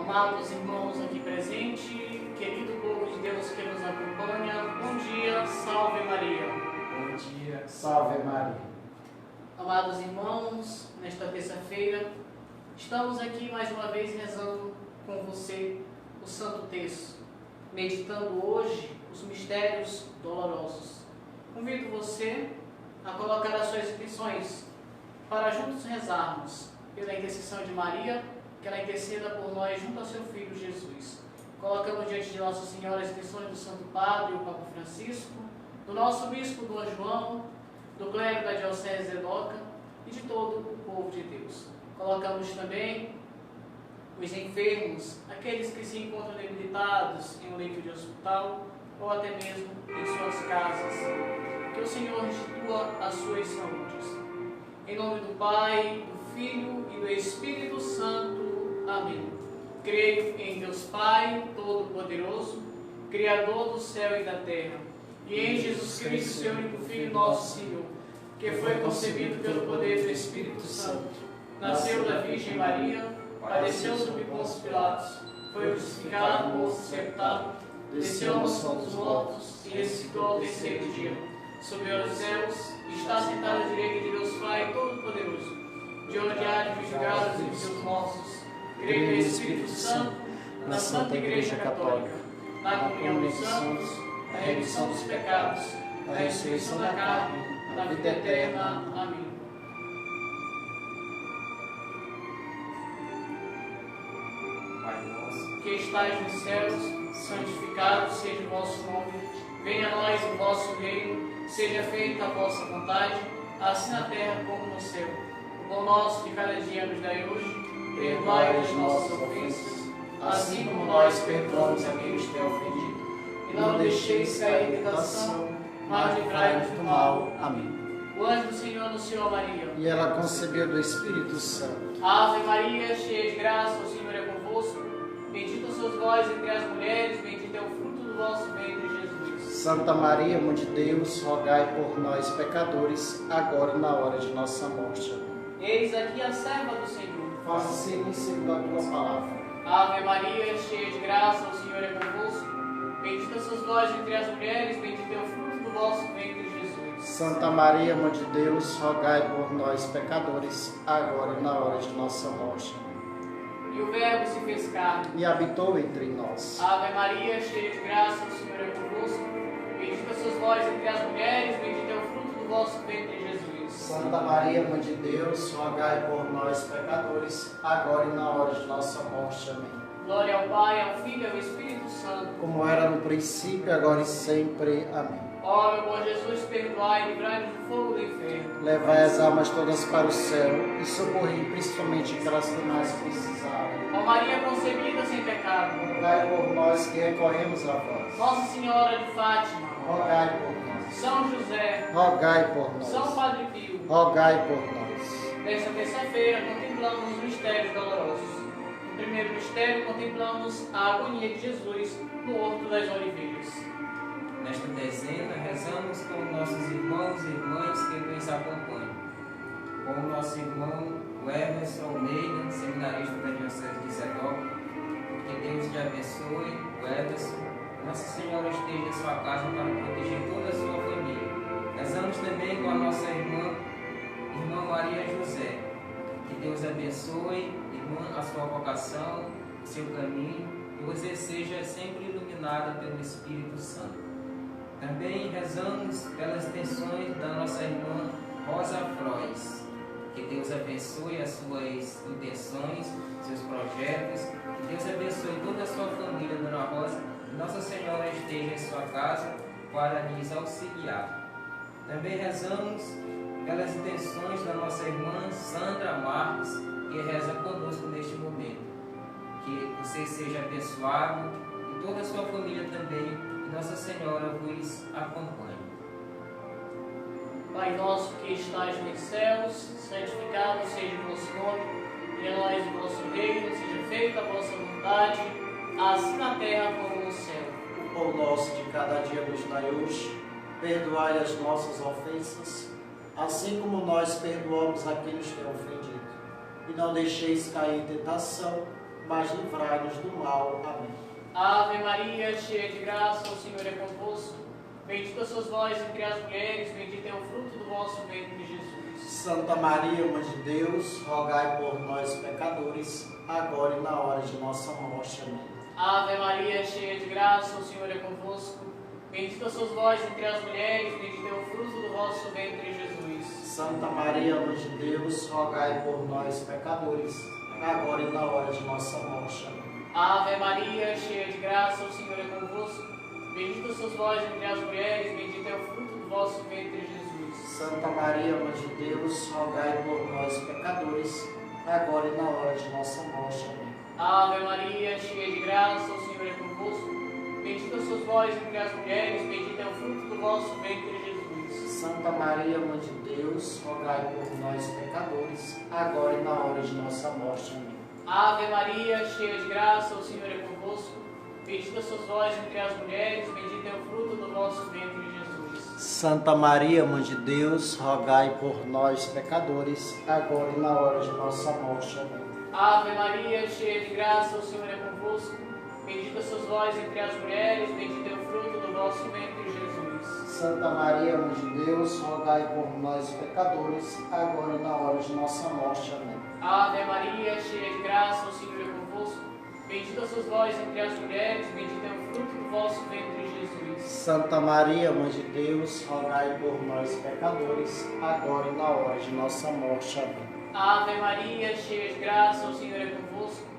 Amados irmãos aqui presentes, querido povo de Deus que nos acompanha, bom dia, salve Maria. Bom dia, salve Maria. Amados irmãos, nesta terça-feira, estamos aqui mais uma vez rezando com você o Santo Terço, meditando hoje os mistérios dolorosos. Convido você a colocar as suas intenções para juntos rezarmos pela intercessão de Maria, que ela interceda por nós junto ao seu Filho Jesus. Colocamos diante de Nossa Senhora as intenções do Santo Padre, o Papa Francisco, do nosso Bispo Dom João, do clero da Diocese de Doca e de todo o povo de Deus. Colocamos também os enfermos, aqueles que se encontram debilitados em um leito de hospital ou até mesmo em suas casas. Que o Senhor restitua as suas saúdes. Em nome do Pai, do Filho e do Espírito Santo. Amém. Creio em Deus Pai Todo-Poderoso, Criador do céu e da terra, e em Jesus Cristo, seu único Filho, nosso Senhor, que foi concebido pelo poder do Espírito Santo, nasceu da Virgem Maria, padeceu sob Pôncio Pilatos, foi crucificado, morto, sepultado, desceu ao mansão dos mortos e ressuscitou ao terceiro dia. Subiu aos céus e está sentado à direita de Deus Pai Todo-Poderoso, de onde há de julgar os seus mortos. Creio no Espírito Santo, na Santa Igreja Católica, na comunhão dos santos, na remissão dos pecados, na ressurreição da carne, na vida eterna. Amém. Pai nosso, Que estais nos céus, santificado seja o vosso nome. Venha a nós o vosso reino, seja feita a vossa vontade, assim na terra como no céu. O pão nosso de cada dia nos dai hoje, perdoai as nossas ofensas, assim como nós perdoamos a quem nos tem ofendido. E não deixeis cair em tentação, mas livrai-nos do mal. Amém. O anjo do Senhor anunciou a Maria. E ela concebeu do Espírito Santo. Ave Maria, cheia de graça, o Senhor é convosco. Bendita sois vós entre as mulheres, bendito é o fruto do vosso ventre, Jesus. Santa Maria, Mãe de Deus, rogai por nós, pecadores, agora e na hora de nossa morte. Amém. Eis aqui a serva do Senhor. Faça-se em mim segundo a tua palavra. Ave Maria, cheia de graça, o Senhor é convosco. Bendita sois vós entre as mulheres, bendito é o fruto do vosso ventre, Jesus. Santa Maria, Mãe de Deus, rogai por nós, pecadores, agora e na hora de nossa morte. Amém. E o Verbo se fez carne. E habitou entre nós. Ave Maria, cheia de graça, o Senhor é convosco. Bendita sois vós entre as mulheres, bendito é o fruto do vosso ventre, Jesus. Santa Maria, Mãe de Deus, rogai por nós, pecadores, agora e na hora de nossa morte. Amém. Glória ao Pai, ao Filho e ao Espírito Santo. Como era no princípio, agora e sempre. Amém. Ó meu bom Jesus, perdoai e livrai-nos do fogo do inferno. Levai as almas todas para o céu e socorrei principalmente aquelas que mais precisarem. Ó Maria concebida sem pecado. Rogai por nós que recorremos a vós. Nossa Senhora de Fátima. Rogai por nós. São José. Rogai por nós. São Padre Pio. Rogai por nós. Nesta terça-feira contemplamos os mistérios dolorosos. No primeiro mistério contemplamos a agonia de Jesus no Horto das Oliveiras. Nesta dezena, rezamos com nossos irmãos e irmãs que nos acompanham. Com o nosso irmão o Emerson Almeida, seminarista da Diocese de Segovia. Que Deus te abençoe, o Emerson. Nossa Senhora esteja em sua casa para proteger toda a sua família. Rezamos também com a nossa irmã Maria José. Que Deus abençoe, irmã, a sua vocação, o seu caminho, e você seja sempre iluminada pelo Espírito Santo. Também rezamos pelas intenções da nossa irmã Rosa Frois. Que Deus abençoe as suas intenções, seus projetos. Que Deus abençoe toda a sua família, Dona Rosa. E Nossa Senhora esteja em sua casa para lhes auxiliar. Também rezamos pelas intenções da nossa irmã Sandra Marques, que reza conosco neste momento. Que você seja abençoado e toda a sua família também. Nossa Senhora vos acompanhe. Pai nosso que estais nos céus, santificado seja o vosso nome. Venha a nós o vosso reino, seja feita a vossa vontade, assim na terra como no céu. O pão nosso de cada dia nos dai hoje. Perdoai as nossas ofensas, assim como nós perdoamos a quem nos tem ofendido. E não deixeis cair em tentação, mas livrai-nos do mal. Amém. Ave Maria, cheia de graça, o Senhor é convosco. Bendita sois vós entre as mulheres, bendito é o fruto do vosso ventre, Jesus. Santa Maria, Mãe de Deus, rogai por nós, pecadores, agora e na hora de nossa morte. Amém. Ave Maria, cheia de graça, o Senhor é convosco. Bendita sois vós entre as mulheres, bendito é o fruto do vosso ventre, Jesus. Santa Maria, Mãe de Deus, rogai por nós, pecadores, agora e na hora de nossa morte. Amém. Ave Maria, cheia de graça, o Senhor é convosco. Bendita sois vós entre as mulheres, bendito é o fruto do vosso ventre, Jesus. Santa Maria, Mãe de Deus, rogai por nós, pecadores, agora e na hora de nossa morte. Amém. Ave Maria, cheia de graça, o Senhor é convosco. Bendita sois vós entre as mulheres, bendito é o fruto do vosso ventre, Jesus. Santa Maria, Mãe de Deus, rogai por nós, pecadores, agora e na hora de nossa morte. Amém. Ave Maria, cheia de graça, o Senhor é convosco. Bendita sois vós entre as mulheres, bendito é o fruto do vosso ventre, Jesus. Santa Maria, Mãe de Deus, rogai por nós, pecadores, agora e na hora de nossa morte. Amém. Ave Maria, cheia de graça, o Senhor é convosco. Bendita sois vós entre as mulheres, bendito é o fruto do vosso ventre, Jesus. Santa Maria, Mãe de Deus, rogai por nós, pecadores, agora e na hora de nossa morte. Amém. Ave Maria, cheia de graça, o Senhor é convosco. Bendita sois vós entre as mulheres, bendito é o fruto do vosso ventre, Jesus. Santa Maria, Mãe de Deus, rogai por nós, pecadores, agora e na hora de nossa morte. Amém. Ave Maria, cheia de graça, o Senhor é convosco.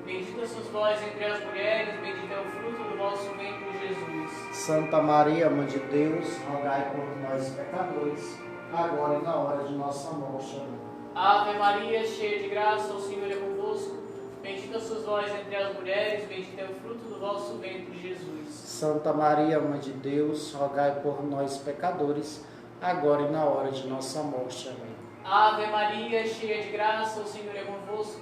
Bendita sois vós entre as mulheres, bendito é o fruto do vosso ventre, Jesus. Santa Maria, Mãe de Deus, rogai por nós, pecadores, agora e na hora de nossa morte. Amém. Ave Maria, cheia de graça, o Senhor é convosco. Bendita sois vós entre as mulheres, bendito é o fruto do vosso ventre, Jesus. Santa Maria, Mãe de Deus, rogai por nós, pecadores, agora e na hora de nossa morte. Amém. Ave Maria, cheia de graça, o Senhor é convosco.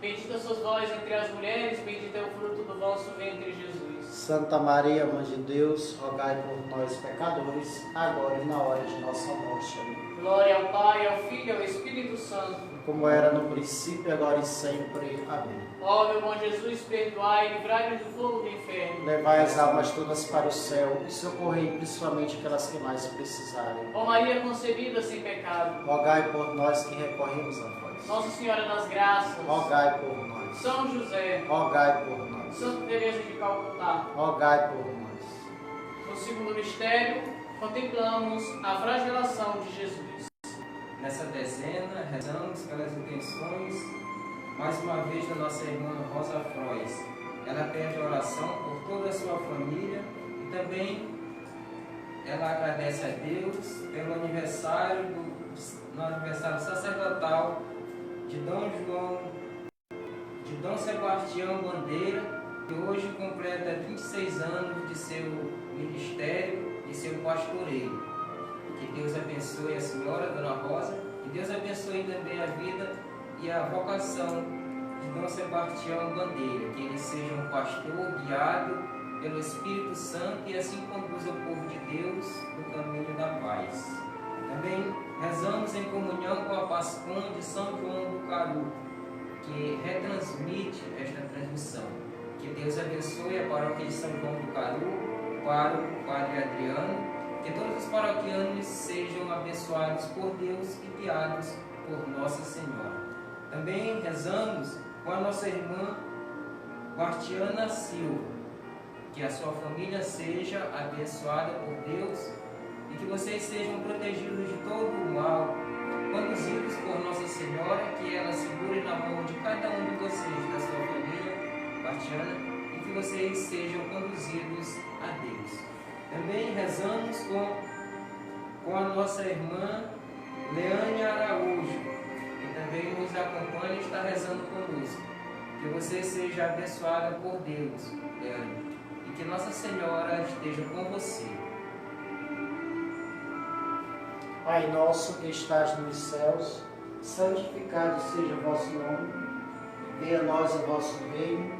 Bendita sois vós entre as mulheres, bendito é o fruto do vosso ventre, Jesus. Santa Maria, Mãe de Deus, rogai por nós, pecadores, agora e na hora de nossa morte. Amém. Glória ao Pai, ao Filho e ao Espírito Santo. Como era no princípio, agora e sempre. Amém. Ó meu bom Jesus, perdoai e livrai-nos do fogo do inferno. Levai as almas todas para o céu e socorrei principalmente aquelas que mais precisarem. Ó Maria concebida sem pecado. Rogai por nós que recorremos a vós. Nossa Senhora das Graças. Rogai por nós. São José. Rogai por nós. Santa Teresa de Calcutá. Rogai por nós. No segundo mistério, contemplamos a flagelação de Jesus. Nessa dezena, rezamos pelas intenções, mais uma vez, da nossa irmã Rosa Frois. Ela pede oração por toda a sua família e também ela agradece a Deus pelo aniversário sacerdotal de Dom Sebastião Bandeira, que hoje completa 26 anos de seu ministério e seu pastoreio. Que Deus abençoe a senhora, Dona Rosa, que Deus abençoe também a vida e a vocação de Dom Sebastião Bandeira, que ele seja um pastor guiado pelo Espírito Santo e assim conduza o povo de Deus no caminho da paz. Também rezamos em comunhão com a Pascom de São João do Caru, que retransmite esta transmissão. Que Deus abençoe a paróquia de São João do Caru, para o Padre Adriano, que todos os paroquianos sejam abençoados por Deus e guiados por Nossa Senhora. Também rezamos com a nossa irmã Martiana Silva, que a sua família seja abençoada por Deus e que vocês sejam protegidos de todo o mal, conduzidos por Nossa Senhora, que ela segure na mão de cada um de vocês, da sua família Martiana, e que vocês sejam conduzidos a Deus. Também rezamos com a nossa irmã Leane Araújo, que também nos acompanha e está rezando conosco. Que você seja abençoada por Deus, Leane, e que Nossa Senhora esteja com você. Pai nosso que estás nos céus, santificado seja o vosso nome. Venha a nós o vosso reino.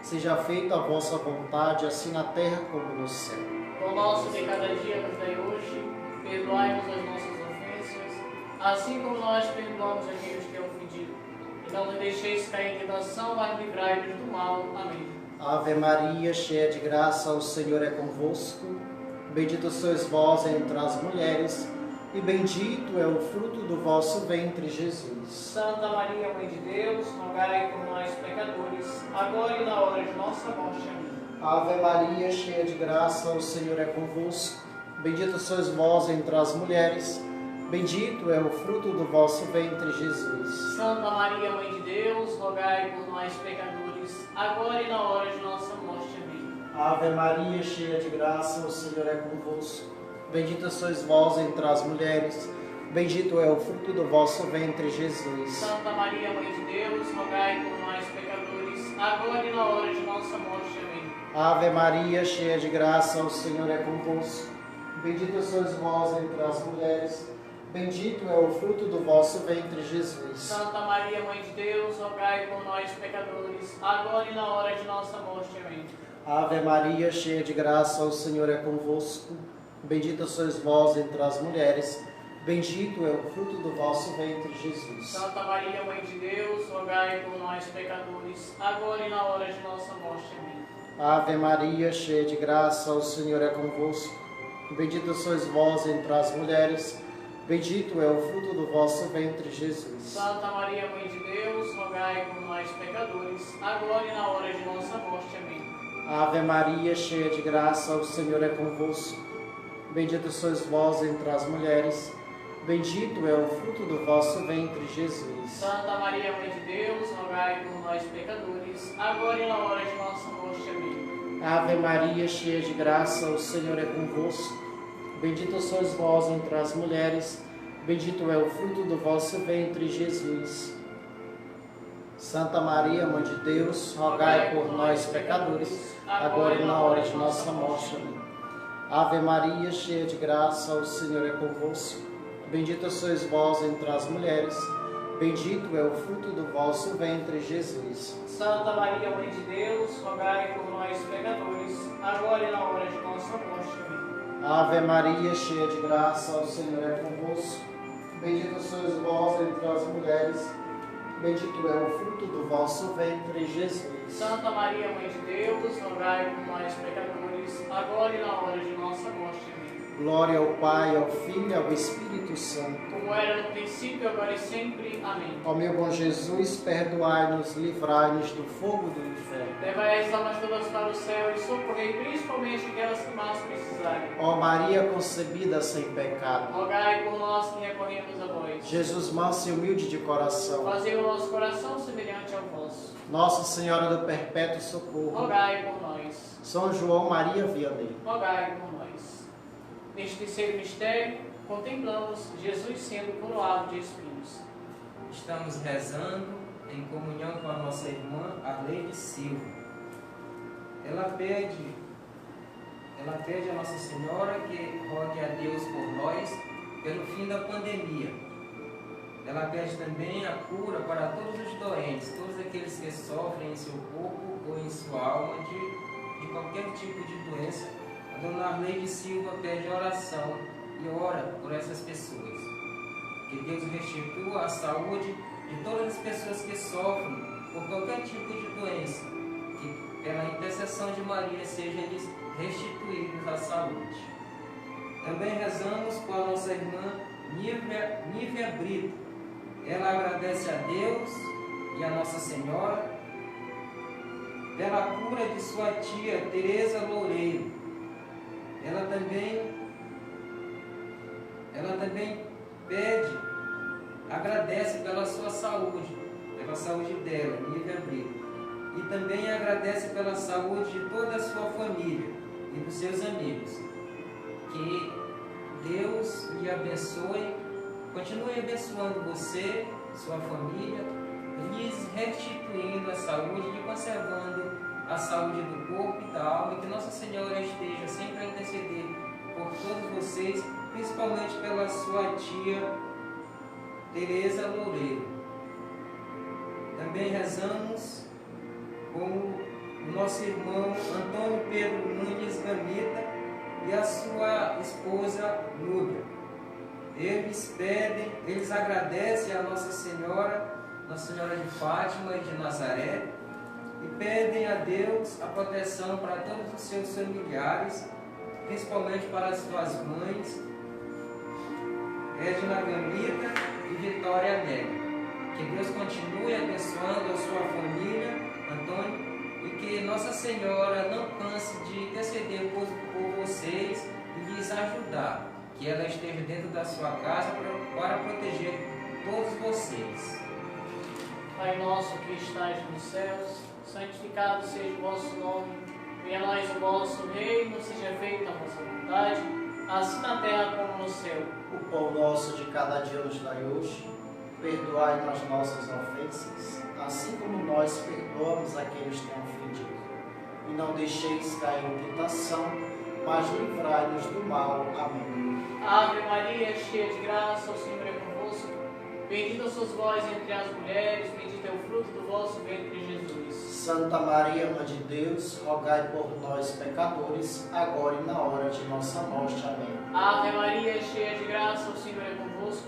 Seja feita a vossa vontade, assim na terra como no céu. O nosso de cada dia nos dai hoje, perdoai-nos as nossas ofensas, assim como nós perdoamos a quem nos tem ofendido. E não nos deixeis cair em tentação, mas livrai-nos do mal. Amém. Ave Maria, cheia de graça, o Senhor é convosco. Bendita sois vós entre as mulheres, e bendito é o fruto do vosso ventre, Jesus. Santa Maria, Mãe de Deus, rogai por nós, pecadores, agora e na hora de nossa morte. Amém. Ave Maria, cheia de graça, o Senhor é convosco. Bendita sois vós entre as mulheres, bendito é o fruto do vosso ventre, Jesus. Santa Maria, Mãe de Deus, rogai por nós, pecadores, agora e na hora de nossa morte. Amém. Ave Maria, cheia de graça, o Senhor é convosco. Bendita sois vós entre as mulheres, bendito é o fruto do vosso ventre, Jesus. Santa Maria, Mãe de Deus, rogai por nós, pecadores, agora e na hora de nossa morte. Amém. Ave Maria, cheia de graça, o Senhor é convosco. Bendita sois vós entre as mulheres, bendito é o fruto do vosso ventre, Jesus. Santa Maria, Mãe de Deus, rogai por nós, pecadores, agora e na hora de nossa morte. Amém. Ave Maria, cheia de graça, o Senhor é convosco. Bendita sois vós entre as mulheres, bendito é o fruto do vosso ventre, Jesus. Santa Maria, Mãe de Deus, rogai por nós, pecadores, agora e na hora de nossa morte. Amém. Ave Maria, cheia de graça, o Senhor é convosco. Bendita sois vós entre as mulheres, bendito é o fruto do vosso ventre, Jesus. Santa Maria, Mãe de Deus, rogai por nós, pecadores, agora e na hora de nossa morte. Amém. Ave Maria, cheia de graça, o Senhor é convosco. Bendita sois vós entre as mulheres, bendito é o fruto do vosso ventre, Jesus. Santa Maria, Mãe de Deus, rogai por nós, pecadores, agora e na hora de nossa morte. Amém. Ave Maria, cheia de graça, o Senhor é convosco. Bendita sois vós entre as mulheres, bendito é o fruto do vosso ventre, Jesus. Santa Maria, Mãe de Deus, rogai por nós, pecadores, agora e na hora de nossa morte. Amém. Ave Maria, cheia de graça, o Senhor é convosco. Bendita sois vós entre as mulheres, bendito é o fruto do vosso ventre, Jesus. Santa Maria, Mãe de Deus, rogai por nós, pecadores, agora e na hora de nossa morte. Amém. Ave Maria, cheia de graça, o Senhor é convosco. Bendita sois vós entre as mulheres, bendito é o fruto do vosso ventre, Jesus. Santa Maria, Mãe de Deus, rogai por nós, pecadores, agora e na hora de nossa morte. Amém. Glória ao Pai, ao Filho e ao Espírito Santo. Como era no princípio, agora e sempre. Amém. Ó meu bom Jesus, perdoai-nos, livrai-nos do fogo do inferno. Levai as almas todas para o céu e socorrei principalmente aquelas que mais precisarem. Ó Maria concebida sem pecado, Rogai por nós que recorremos a vós. Jesus manso e humilde de coração, Fazei o nosso coração semelhante ao vosso. Nossa Senhora do Perpétuo Socorro, Rogai por nós. São João Maria Vianney. Rogai por nós. Neste terceiro mistério, contemplamos Jesus sendo coroado de espinhos. Estamos rezando em comunhão com a nossa irmã Arleide Silva. Ela pede a Nossa Senhora que rogue a Deus por nós pelo fim da pandemia. Ela pede também a cura para todos os doentes, todos aqueles que sofrem em seu corpo ou em sua alma de qualquer tipo de doença. A dona Arleide Silva pede oração e ora por essas pessoas. Que Deus restitua a saúde de todas as pessoas que sofrem por qualquer tipo de doença. Que pela intercessão de Maria seja-lhes restituídos a saúde. Também rezamos com a nossa irmã Nívia Brito. Ela agradece a Deus e a Nossa Senhora pela cura de sua tia Tereza Loureiro. Ela também agradece pela sua saúde, pela saúde dela, Nívia Brito. E também agradece pela saúde de toda a sua família e dos seus amigos. Que Deus lhe abençoe, continue abençoando você, sua família, lhes restituindo a saúde e conservando a saúde do corpo e da alma, e que Nossa Senhora esteja sempre a interceder por todos vocês, principalmente pela sua tia Tereza Loureiro. Também rezamos com o nosso irmão Antônio Pedro Nunes Gamita e a sua esposa Núbia. Eles agradecem a Nossa Senhora Nossa Senhora de Fátima e de Nazaré, e pedem a Deus a proteção para todos os seus familiares, principalmente para as suas mães, Edna Gambita e Vitória Alegre. Que Deus continue abençoando a sua família, Antônio, e que Nossa Senhora não canse de interceder por vocês e lhes ajudar, que ela esteja dentro da sua casa para proteger todos vocês. Pai nosso que estais nos céus, santificado seja o vosso nome, venha a nós o vosso reino, seja feita a vossa vontade, assim na terra como no céu. O pão nosso de cada dia nos dai hoje, perdoai-nos nossas ofensas, assim como nós perdoamos a quem nos tem ofendido. E não deixeis cair em tentação, mas livrai-nos do mal. Amém. Ave Maria, cheia de graça, o Senhor é convosco. Bendita sois vós entre as mulheres, bendito é o fruto do vosso ventre, Jesus. Santa Maria, Mãe de Deus, rogai por nós, pecadores, agora e na hora de nossa morte. Amém. Ave Maria, cheia de graça, o Senhor é convosco.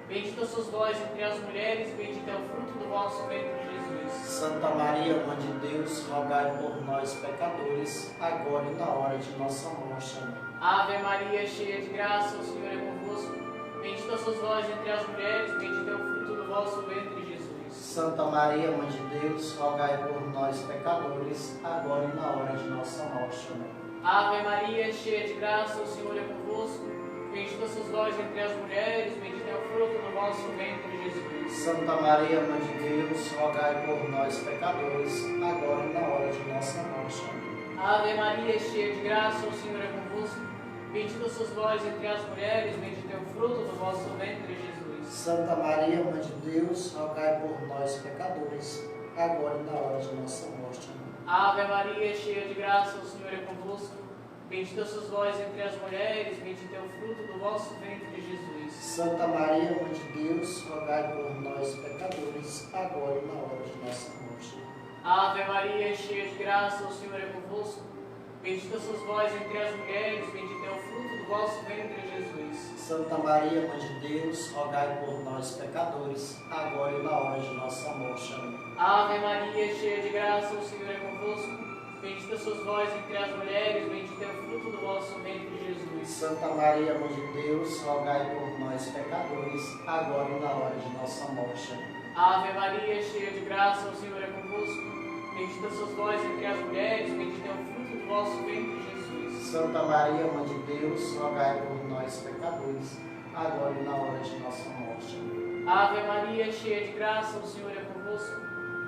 Bendita sois vós entre as mulheres, bendito é o fruto do vosso ventre, Jesus. Santa Maria, Mãe de Deus, rogai por nós, pecadores, agora e na hora de nossa morte. Amém. Ave Maria, cheia de graça, o Senhor é convosco. Bendita sois vós entre as mulheres, bendito é o fruto do vosso ventre, Jesus. Santa Maria, Mãe de Deus, rogai por nós, pecadores, agora e na hora de nossa morte. Amém. Ave Maria, cheia de graça, o Senhor é convosco. Bendita sois vós entre as mulheres, bendito é o fruto do vosso ventre, Jesus. Santa Maria, Mãe de Deus, rogai por nós, pecadores, agora e na hora de nossa morte. Amém. Ave Maria, cheia de graça, o Senhor é convosco. Bendita sois vós entre as mulheres, bendito é o fruto do vosso ventre, Jesus. Santa Maria, Mãe de Deus, rogai por nós, pecadores, agora e na hora de nossa morte. Amém. Ave Maria, cheia de graça, o Senhor é convosco. Bendita sois vós entre as mulheres, bendito é o fruto do vosso ventre, Jesus. Santa Maria, Mãe de Deus, rogai por nós, pecadores, agora e na hora de nossa morte. Ave Maria, cheia de graça, o Senhor é convosco. Bendita sois vós entre as mulheres, bendito é o fruto do vosso ventre, Jesus. Santa Maria, Mãe de Deus, rogai por nós, pecadores, agora e na hora de nossa morte. Amém. Ave Maria, cheia de graça, o Senhor é convosco. Bendita sois vós entre as mulheres, bendito é o fruto do vosso ventre, Jesus. Santa Maria, Mãe de Deus, rogai por nós, pecadores, agora e na hora de nossa morte. Amém. Ave Maria, cheia de graça, o Senhor é convosco. Bendita sois vós entre as mulheres, bendito é o fruto do vosso ventre, Jesus. Santa Maria, Mãe de Deus, rogai por nós, pecadores, agora e na hora de nossa morte. Amém. Ave Maria, cheia de graça, o Senhor é convosco.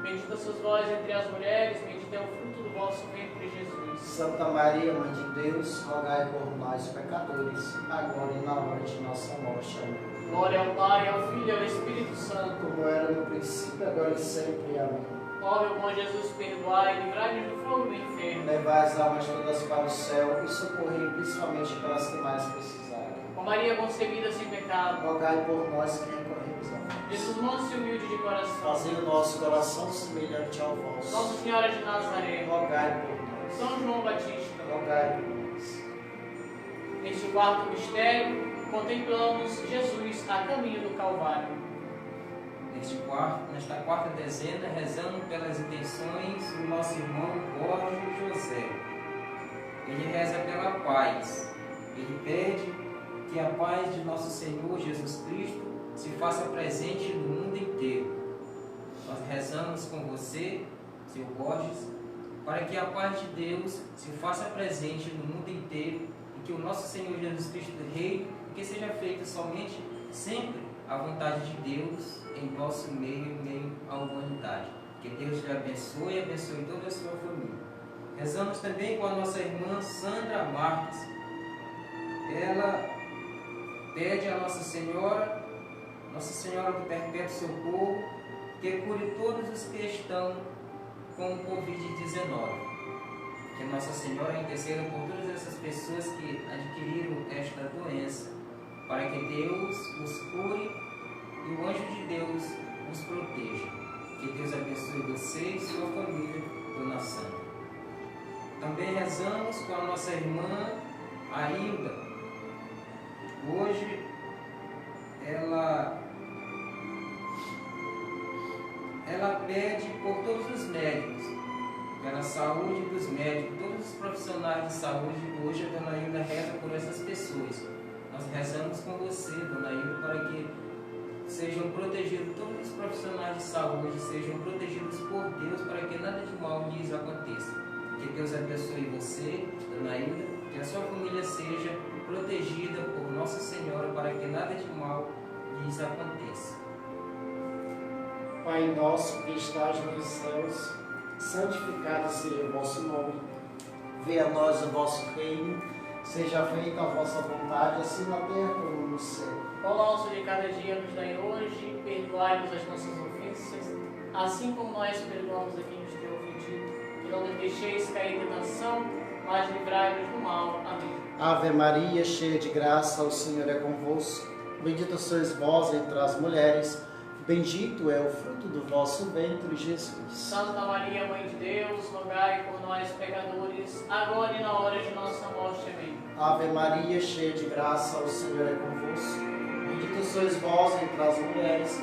Bendita sois vós entre as mulheres, bendito é o fruto do vosso ventre, Jesus. Santa Maria, Mãe de Deus, rogai por nós, pecadores, agora e na hora de nossa morte. Amém. Glória ao Pai, ao Filho e ao Espírito Santo. Como era no princípio, agora e sempre. Amém. Ó meu bom Jesus, perdoai e livrai-nos do fogo do inferno. Levai as almas todas para o céu e socorrei principalmente aquelas que mais precisarem. Ó Maria concebida sem pecado, Rogai por nós que recorremos a vós. Jesus manso e humilde de coração, Fazei o nosso coração semelhante ao vosso. Nossa Senhora de Nazaré, Rogai por nós. São João Batista. Rogai por nós. Neste quarto mistério, contemplamos Jesus a caminho do Calvário. Nesta quarta dezena, rezando pelas intenções do nosso irmão Borges José. Ele reza pela paz. Ele pede que a paz de nosso Senhor Jesus Cristo se faça presente no mundo inteiro. Nós rezamos com você, seu Borges, para que a paz de Deus se faça presente no mundo inteiro e que o nosso Senhor Jesus Cristo reine, que seja feita somente, sempre, a vontade de Deus em vosso meio, em meio à humanidade. Que Deus te abençoe e abençoe toda a sua família. Rezamos também com a nossa irmã Sandra Marques. Ela pede a Nossa Senhora do Perpétuo Socorro, que cure todos os que estão com o Covid-19. Que Nossa Senhora interceda por todas essas pessoas que adquiriram esta doença, para que Deus os cure e o anjo de Deus os proteja. Que Deus abençoe você e sua família, Dona Sandra. Também rezamos com a nossa irmã Ailda. Hoje ela ela pede por todos os médicos, pela saúde dos médicos, todos os profissionais de saúde. Hoje a Dona Hilda reza por essas pessoas. Nós rezamos com você, Dona Hilda, para que sejam protegidos todos os profissionais de saúde, sejam protegidos por Deus, para que nada de mal lhes aconteça. Que Deus abençoe você, Dona Hilda, que a sua família seja protegida por Nossa Senhora, para que nada de mal lhes aconteça. Pai nosso que estás nos céus, santificado seja o vosso nome. Venha a nós o vosso reino, seja feita a vossa vontade, assim na terra como no céu. O pão nosso de cada dia nos dai hoje, perdoai-nos as nossas ofensas, assim como nós perdoamos a quem nos tem ofendido. E não nos deixeis cair em tentação, mas livrai-nos do mal. Amém. Ave Maria, cheia de graça, o Senhor é convosco. Bendita sois vós entre as mulheres, bendito é o fruto do vosso ventre, Jesus. Santa Maria, Mãe de Deus, rogai por nós, pecadores, agora e na hora de nossa morte. Amém. Ave Maria, cheia de graça, o Senhor é convosco. Bendita sois vós entre as mulheres,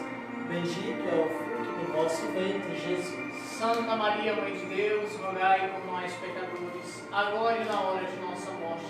bendito é o fruto do vosso ventre, Jesus. Santa Maria, Mãe de Deus, rogai por nós, pecadores, agora e na hora de nossa morte.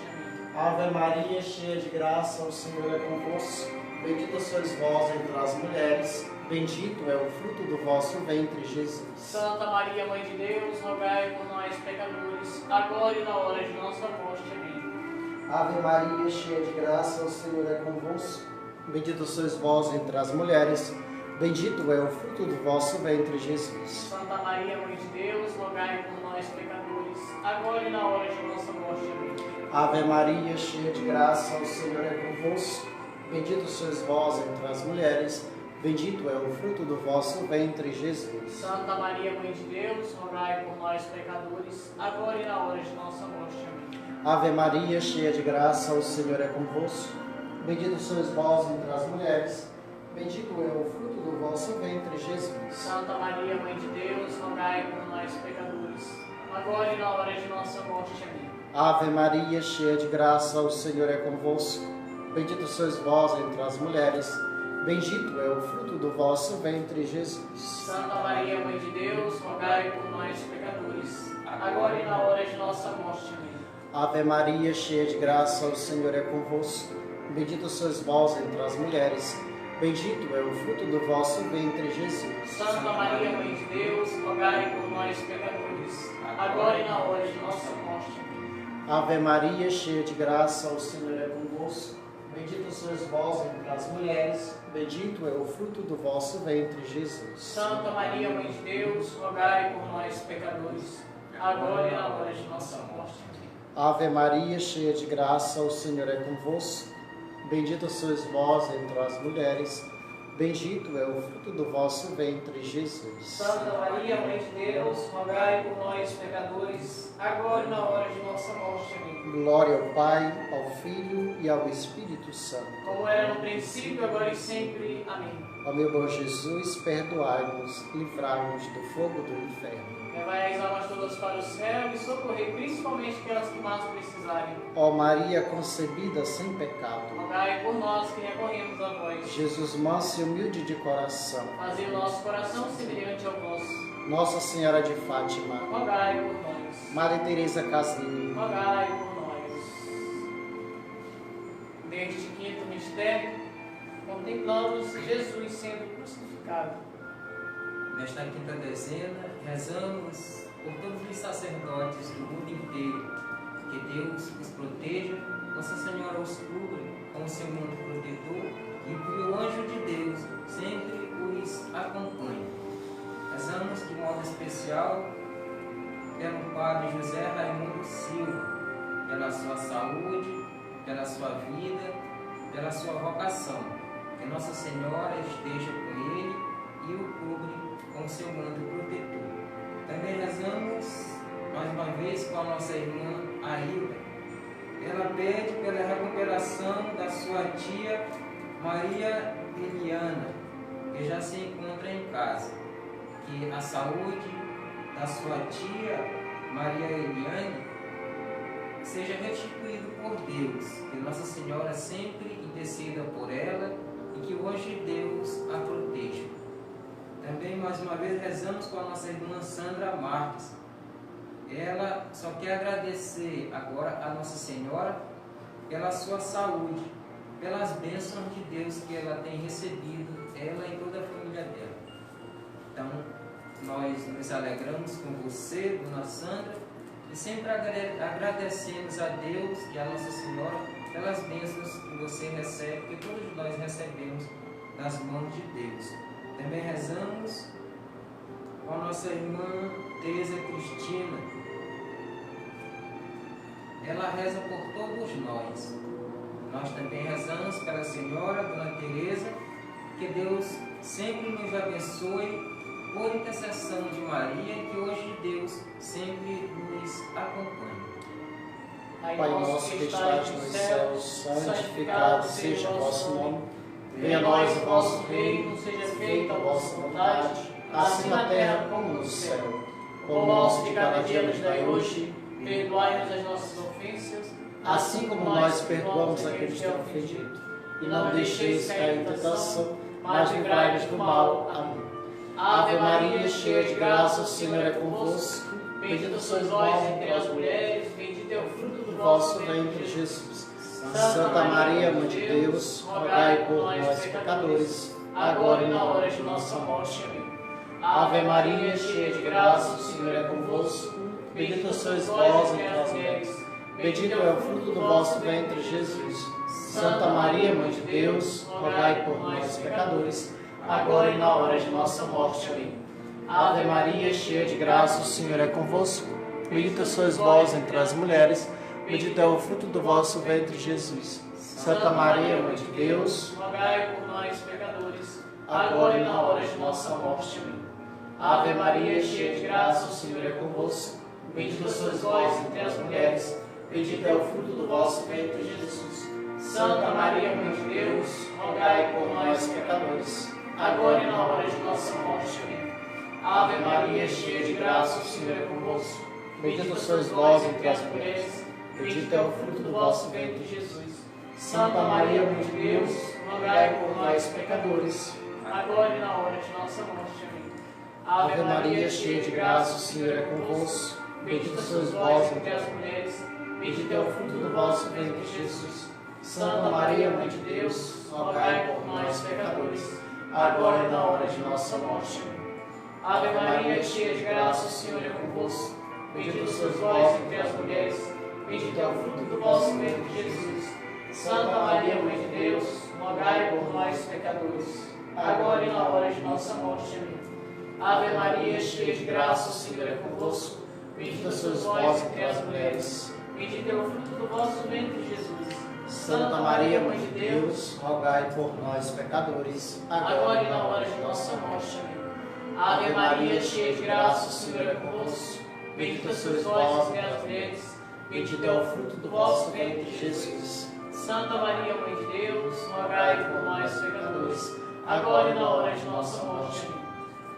Amém. Ave Maria, cheia de graça, o Senhor é convosco. Bendita sois vós entre as mulheres, bendito é o fruto do vosso ventre, Jesus. Santa Maria, Mãe de Deus, rogai por nós, pecadores, agora e na hora de nossa morte. Amém. Ave Maria, cheia de graça, o Senhor é convosco. Bendito sois vós entre as mulheres, bendito é o fruto do vosso ventre, Jesus. Santa Maria, Mãe de Deus, rogai por nós, pecadores, agora e na hora de nossa morte. Amém. Ave Maria, cheia de graça, o Senhor é convosco. Bendito sois vós entre as mulheres, bendito é o fruto do vosso ventre, Jesus. Santa Maria, Mãe de Deus, rogai por nós, pecadores, agora e na hora de nossa morte. Amém. Ave Maria, cheia de graça, o Senhor é convosco. Bendito sois vós entre as mulheres, bendito é o fruto do vosso ventre, Jesus. Santa Maria, Mãe de Deus, rogai por nós, pecadores, agora e na hora de nossa morte. Amém. Ave Maria, cheia de graça, o Senhor é convosco. Bendito sois vós entre as mulheres, bendito é o fruto do vosso ventre, Jesus. Santa Maria, Mãe de Deus, rogai por nós, pecadores, agora e na hora de nossa morte. Amém. Ave Maria, cheia de graça, o Senhor é convosco. Bendito sois vós entre as mulheres, bendito é o fruto do vosso ventre, Jesus. Santa Maria, Mãe de Deus, rogai por nós, pecadores, agora e na hora de nossa morte. Amém. Ave Maria, cheia de graça, o Senhor é convosco. Bendito sois vós entre as mulheres, bendito é o fruto do vosso ventre, Jesus. Santa Maria, Mãe de Deus, rogai por nós, pecadores, agora e na hora de nossa morte. Amém. Ave Maria, cheia de graça, o Senhor é convosco. Bendita sois vós entre as mulheres, bendito é o fruto do vosso ventre, Jesus. Santa Maria, Mãe de Deus, rogai por nós, pecadores, agora e na hora de nossa morte. Amém. Glória ao Pai, ao Filho e ao Espírito Santo. Como era no princípio, agora e sempre. Amém. Ó meu bom Jesus, perdoai-nos, livrai-nos do fogo do inferno. Levai as almas todas para o céu e socorrei principalmente aquelas que mais precisarem. Ó Maria concebida sem pecado, Rogai por nós que recorremos a vós. Jesus manso e humilde de coração, Fazei o nosso coração semelhante ao vosso. Nossa Senhora de Fátima, Rogai por nós. Maria Teresa Casini, Rogai por nós. Neste quinto mistério, contemplamos Jesus sendo crucificado. Nesta quinta dezena, rezamos por todos os sacerdotes do mundo inteiro. Que Deus os proteja, Nossa Senhora os cubra com o seu manto protetor e que o anjo de Deus sempre os acompanhe. Rezamos de modo especial pelo Padre José Raimundo Silva, pela sua saúde, pela sua vida, pela sua vocação. Que Nossa Senhora esteja com ele e o cubra com o seu manto protetor. Também rezamos mais uma vez com a nossa irmã Ailda. Ela pede pela recuperação da sua tia Maria Eliana, que já se encontra em casa. Que a saúde da sua tia Maria Eliane seja restituída por Deus. Que Nossa Senhora sempre interceda por ela e que o anjo de Deus a proteja. Também, mais uma vez, rezamos com a nossa irmã Sandra Marques. Ela só quer agradecer agora a Nossa Senhora pela sua saúde, pelas bênçãos de Deus que ela tem recebido, ela e toda a família dela. Então, nós nos alegramos com você, dona Sandra, e sempre agradecemos a Deus e a Nossa Senhora pelas bênçãos que você recebe, que todos nós recebemos nas mãos de Deus. Também rezamos com a nossa irmã Teresa Cristina. Ela reza por todos nós. Nós também rezamos pela senhora, Dona Teresa, que Deus sempre nos abençoe por intercessão de Maria, que hoje Deus sempre nos acompanha. Pai nosso que estás nos céus, santificado seja o vosso nome. Venha a nós o vosso reino, seja feita a vossa vontade, assim na terra como no céu. O pão nosso de cada dia nos dai hoje, perdoai-nos as nossas ofensas, assim como nós perdoamos aqueles que têm ofendido. E não deixeis cair em tentação, mas livrai-nos do mal. Amém. Ave Maria, cheia de graça, o Senhor é convosco. Bendita sois vós entre as mulheres, bendito é o fruto do vosso ventre, Jesus. Santa Maria, Mãe de Deus, rogai por nós, pecadores, agora e na hora de nossa morte. Amém. Ave Maria, cheia de graça, o Senhor é convosco. Bendita sois vós entre as mulheres, bendito é o fruto do vosso ventre, Jesus. Santa Maria, Mãe de Deus, rogai por nós, pecadores, agora e na hora de nossa morte. Amém. Ave Maria, cheia de graça, o Senhor é convosco. Bendita sois vós entre as mulheres, bendito é o fruto do vosso ventre, Jesus. Santa Maria, Mãe de Deus, rogai por nós, pecadores, agora e na hora de nossa morte. Amém. Ave Maria, cheia de graça, o Senhor é convosco. Bendita sois vós entre as mulheres, bendito é o fruto do vosso ventre, Jesus. Santa Maria, Mãe de Deus, rogai por nós, pecadores, agora e na hora de nossa morte. Amém. Ave Maria, cheia de graça, o Senhor é convosco. Bendita sois vós entre as mulheres, bendito é o fruto do vosso ventre, Jesus. Santa Maria, Mãe de Deus, rogai por nós, pecadores, agora e na hora de nossa morte. Amém. Ave Maria, cheia de graça, o Senhor é convosco. Bendita sois vós entre as mulheres, bendito é o fruto do vosso ventre, Jesus. Santa Maria, Mãe de Deus, rogai por nós, pecadores, agora e na hora de nossa morte. Amém. Ave Maria, cheia de graça, o Senhor é convosco. Bendita sois vós entre as mulheres, bendito é o fruto do vosso ventre, Jesus. Santa Maria, Mãe de Deus, rogai por nós, pecadores, agora e na hora de nossa morte. Amém. Ave Maria, cheia de graça, o Senhor é convosco. Bendita sois vós entre as mulheres, bendito é o fruto do vosso ventre, Jesus. Santa Maria, Mãe de Deus, rogai por nós, pecadores, agora e na hora de nossa morte. Amém. Ave Maria, cheia de graça, o Senhor é convosco. Bendita sois vós entre as mulheres, bendito é o fruto do vosso ventre, Jesus. Santa Maria, Mãe de Deus, rogai por nós, pecadores, agora e na hora de nossa morte. Amém.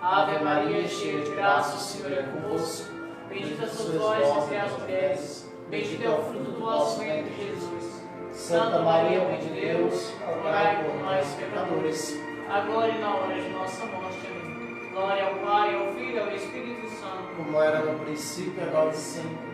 Ave Maria, cheia de graça, o Senhor é convosco. Bendita sois vós entre as mulheres, bendito é o fruto do vosso ventre, Jesus. Santa Maria, Mãe de Deus, rogai por nós, pecadores, agora e na hora de nossa morte. Amém. Glória ao Pai, ao Filho e ao Espírito Santo, como era no princípio, agora e sempre.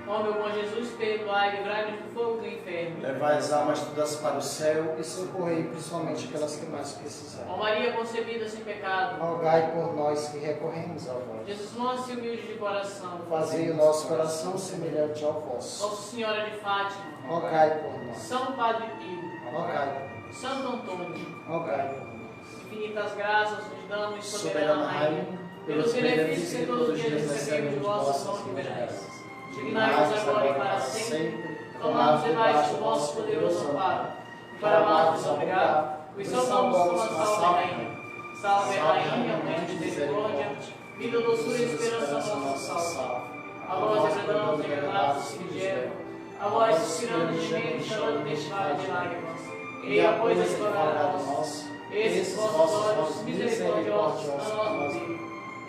Ó meu bom Jesus, perdoai e livrai-nos do fogo do inferno. Levai as almas todas para o céu e socorrei principalmente aquelas que mais precisarem. Ó Maria concebida sem pecado, rogai por nós que recorremos a vós. Jesus manso e humilde de coração, fazei o nosso coração semelhante ao vosso. Nossa Senhora de Fátima, rogai por nós. São Padre Pio, rogai por nós. Santo Antônio, rogai por nós. Infinitas graças nos damos, soberana Rainha, pelos benefícios que todos os dias recebemos de vossas mãos liberais. Dignai-vos agora e para sempre, tomai-vos debaixo do vosso poderoso amparo, e para amar-vos obrigar, vos salvamos com a salve Rainha. Salve Rainha, Mãe de misericórdia, vida, doçura e esperança nossa salve. A vós bradamos engradados, filhos de Eva, a vós suspirando de gemendo e chorando neste vale de lágrimas. E após esse glória nossa, esses vossos olhos misericordiosos a nós viram,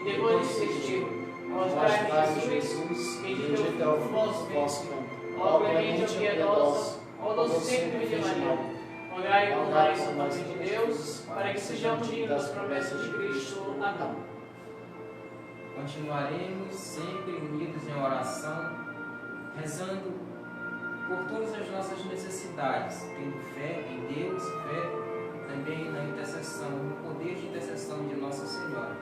e depois de festivo, mostrai-me Jesus, bendito é o fruto do vosso ventre. Ó clemente, ó piedosa, ó doce sempre de Maria, Rogai por nós, Santa Mãe de Deus, para que sejamos dignos das promessas de Cristo. Amém. Continuaremos sempre unidos em oração, rezando por todas as nossas necessidades, tendo fé em Deus, fé também na intercessão, no poder de intercessão de Nossa Senhora.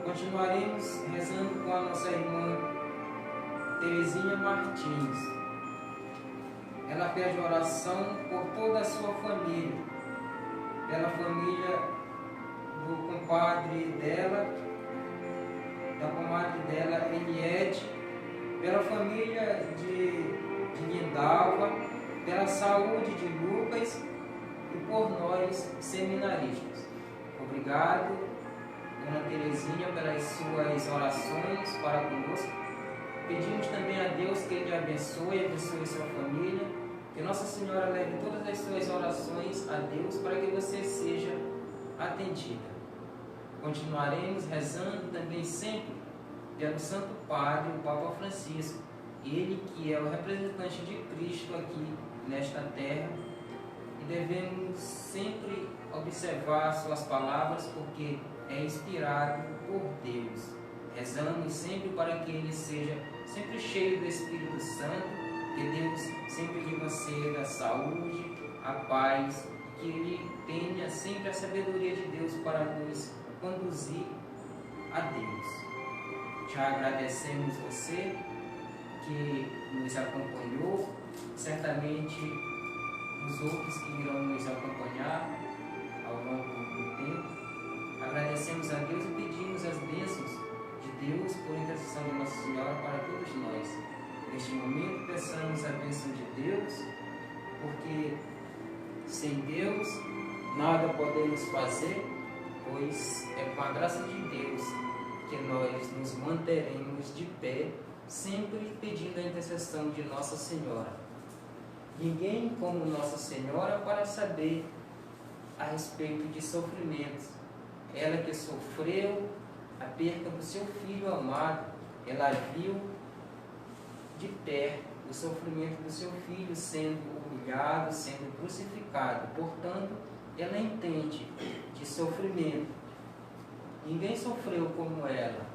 Continuaremos rezando com a nossa irmã Terezinha Martins. Ela pede oração por toda a sua família, pela família do compadre dela, da comadre dela, Eliette, pela família de Lindalva, pela saúde de Lucas e por nós, seminaristas. Obrigado, Dona Terezinha, pelas suas orações para conosco. Pedimos também a Deus que Ele abençoe sua família, que Nossa Senhora leve todas as suas orações a Deus para que você seja atendida. Continuaremos rezando também sempre pelo Santo Padre, o Papa Francisco, ele que é o representante de Cristo aqui nesta terra, e devemos sempre observar suas palavras porque é inspirado por Deus. Rezamos sempre para que ele seja sempre cheio do Espírito Santo, que Deus sempre lhe conceda a saúde, a paz, que ele tenha sempre a sabedoria de Deus para nos conduzir a Deus. Já agradecemos você que nos acompanhou, certamente os outros que irão nos acompanhar ao longo do tempo. Agradecemos a Deus e pedimos as bênçãos de Deus por intercessão de Nossa Senhora para todos nós. Neste momento, peçamos a bênção de Deus, porque sem Deus nada podemos fazer, pois é com a graça de Deus que nós nos manteremos de pé, sempre pedindo a intercessão de Nossa Senhora. Ninguém como Nossa Senhora para saber a respeito de sofrimentos. Ela que sofreu a perda do seu filho amado, ela viu de perto o sofrimento do seu filho sendo humilhado, sendo crucificado. Portanto, ela entende de sofrimento. Ninguém sofreu como ela,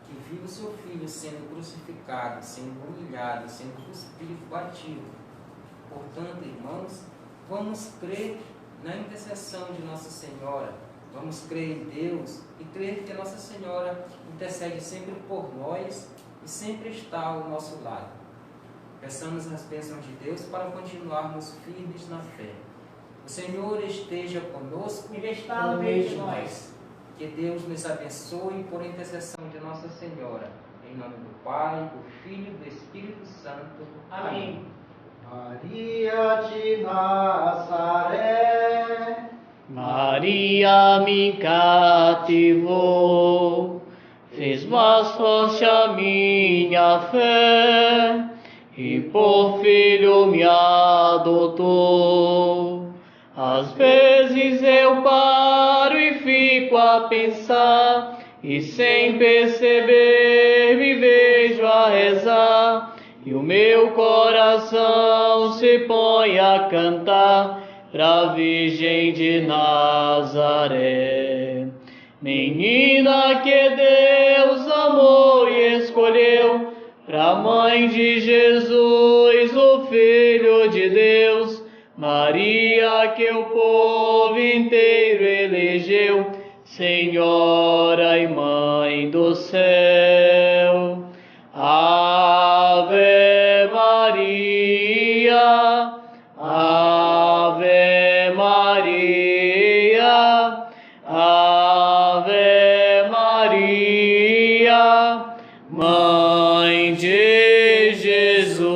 que viu o seu filho sendo crucificado, sendo humilhado, sendo cuspido, batido. Portanto, irmãos, vamos crer na intercessão de Nossa Senhora, vamos crer em Deus e crer que Nossa Senhora intercede sempre por nós e sempre está ao nosso lado. Peçamos as bênçãos de Deus para continuarmos firmes na fé. O Senhor esteja conosco Ele está no meio de nós. Que Deus nos abençoe por intercessão de Nossa Senhora. Em nome do Pai, do Filho e do Espírito Santo. Amém. Maria de Nazaré, Maria me cativou, fez mais forte a minha fé, e por filho me adotou. Às vezes eu paro e fico a pensar, e sem perceber me vejo a rezar, e o meu coração se põe a cantar pra Virgem de Nazaré. Menina que Deus amou e escolheu, pra Mãe de Jesus, o Filho de Deus, Maria que o povo inteiro elegeu, Senhora e Mãe do céu. Ave Maria, Ave Maria, Ave Maria, Mãe de Jesus.